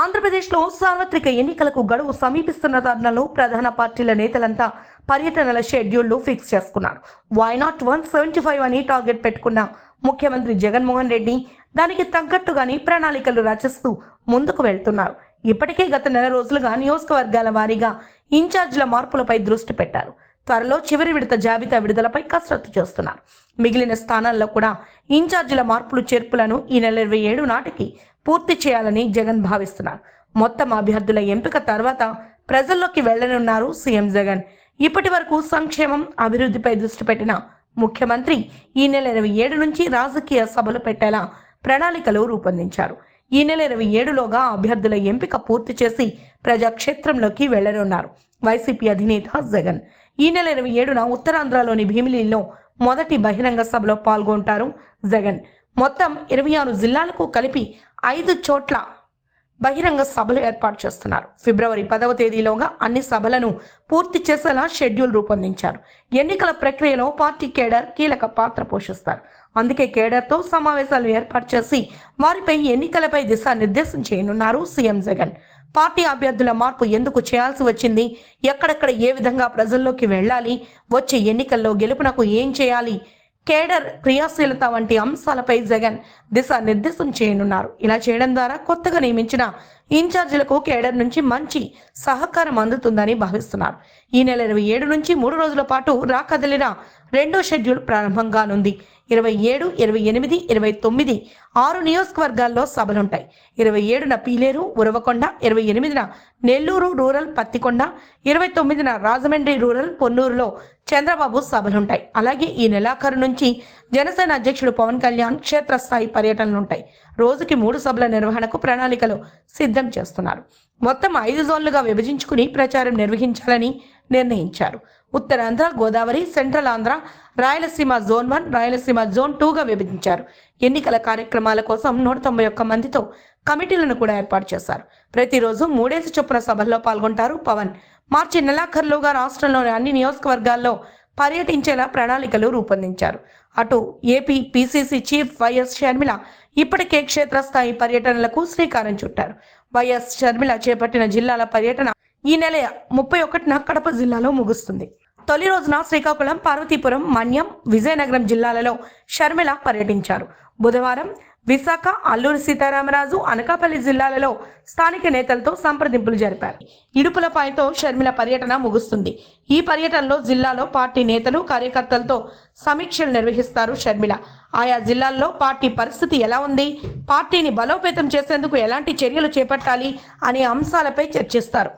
ఆంధ్రప్రదేశ్లో సార్వత్రిక ఎన్నికలకు గడువు సమీపిస్తున్న తరుణంలో ప్రధాన పార్టీల నేతలంతా పర్యటనల షెడ్యూళ్లు ఫిక్స్ చేసుకున్నారు. వై నాట్ 175 అని టార్గెట్ పెట్టుకున్న ముఖ్యమంత్రి జగన్మోహన్ రెడ్డి దానికి తగ్గట్టుగానే ప్రణాళికలు రచిస్తూ ముందుకు వెళ్తున్నారు. ఇప్పటికే గత నెల రోజులుగా నియోజకవర్గాల వారీగా ఇన్ఛార్జీల మార్పులపై దృష్టి పెట్టారు. త్వరలో చివరి విడత జాబితా విడుదలపై కసరత్తు చేస్తున్నారు. మిగిలిన స్థానాల్లో కూడా ఇన్ఛార్జీల మార్పులు చేర్పులను ఈ నెల 27 నాటికి పూర్తి చేయాలని జగన్ భావిస్తున్నారు. మొత్తం అభ్యర్థుల ఎంపిక తర్వాత ప్రజల్లోకి వెళ్లనున్నారు సీఎం జగన్. ఇప్పటి వరకు సంక్షేమం, అభివృద్ధిపై దృష్టి పెట్టిన ముఖ్యమంత్రి ఈ నెల 27 నుంచి రాజకీయ సభలు పెట్టేలా ప్రణాళికలు రూపొందించారు. ఈ నెల 27లోగా అభ్యర్థుల ఎంపిక పూర్తి చేసి ప్రజాక్షేత్రంలోకి వెళ్లనున్నారు వైసీపీ అధినేత జగన్. ఈ నెల 27న ఉత్తరాంధ్రలోని భీమిలిలో మొదటి బహిరంగ సభలో పాల్గొంటారు జగన్. మొత్తం 26 జిల్లాలకు కలిపి 5 చోట్ల బహిరంగ సభలు ఏర్పాటు చేస్తున్నారు. ఫిబ్రవరి 10వ తేదీలోగా అన్ని సభలను పూర్తి చేసేలా షెడ్యూల్ రూపొందించారు. ఎన్నికల ప్రక్రియలో పార్టీ కేడర్ కీలక పాత్ర పోషిస్తారు. అందుకే కేడర్తో సమావేశాలు ఏర్పాటు చేసి వారిపై ఎన్నికలపై దిశానిర్దేశం చేయనున్నారు సీఎం జగన్. పార్టీ అభ్యర్థుల మార్పు ఎందుకు చేయాల్సి వచ్చింది, ఎక్కడెక్కడ ఏ విధంగా ప్రజల్లోకి వెళ్ళాలి, వచ్చే ఎన్నికల్లో గెలుపునకు ఏం చేయాలి, కేడర్ క్రియాశీలత వంటి అంశాలపై జగన్ దిశానిర్దేశం చేయనున్నారు. ఇలా చేయడం ద్వారా కొత్తగా నియమించిన ఇన్ఛార్జీలకు కేడర్ నుంచి మంచి సహకారం అందుతుందని భావిస్తున్నారు. ఈ నెల 27 నుంచి 3 రోజుల పాటు రాకదలిన రెండో షెడ్యూల్ ప్రారంభంగానుంది. 27, 28, 29 6 నియోజకవర్గాల్లో సభలుంటాయి. 27న పీలేరు, ఉరవకొండ, 28న నెల్లూరు రూరల్ పత్తికొండ, 29న రాజమండ్రి రూరల్ పొన్నూరులో చంద్రబాబు సభలుంటాయి. అలాగే ఈ నెలాఖరు నుంచి జనసేన అధ్యక్షుడు పవన్ కళ్యాణ్ క్షేత్రస్థాయి పర్యటనలుంటాయి. రోజుకి 3 సభల నిర్వహణకు ప్రణాళికలు సిద్ధం చేస్తున్నారు. మొత్తం 5 జోన్లుగా విభజించుకుని ప్రచారం నిర్వహించాలని నిర్ణయించారు. Uttarandhra, Godavari, central Andhra, Rayalaseema zone 1, Rayalaseema zone 2గా విభజించారు. ఎన్నికల కార్యక్రమాల కోసం 191 మందితో కమిటీలను కూడా ఏర్పాటు చేశారు. ప్రతిరోజు 3 చొప్పున సభల్లో పాల్గొంటారు పవన్. మార్చి నెలాఖరులోగా రాష్ట్రంలోని అన్ని నియోజకవర్గాల్లో పర్యటించేలా ప్రణాళికలు రూపొందించారు. అటు AP PCC chief YS Sharmila ఇప్పటికే క్షేత్రస్థాయి పర్యటనలకు శ్రీకారం చుట్టారు. వైఎస్ షర్మిల చేపట్టిన జిల్లాల పర్యటన ఈ నెల 31న కడప జిల్లాలో ముగుస్తుంది. తొలి రోజున శ్రీకాకుళం, పార్వతీపురం, మన్యం, విజయనగరం జిల్లాలలో షర్మిల పర్యటించారు. బుధవారం విశాఖ, అల్లూరి సీతారామరాజు, అనకాపల్లి జిల్లాలలో స్థానిక నేతలతో సంప్రదింపులు జరిపారు. ఇడుపులపాయతో షర్మిల పర్యటన ముగుస్తుంది. ఈ పర్యటనలో జిల్లాలో పార్టీ నేతలు, కార్యకర్తలతో సమీక్షలు నిర్వహిస్తారు షర్మిల. ఆయా జిల్లాల్లో పార్టీ పరిస్థితి ఎలా ఉంది, పార్టీని బలోపేతం చేసేందుకు ఎలాంటి చర్యలు చేపట్టాలి అనే అంశాలపై చర్చిస్తారు.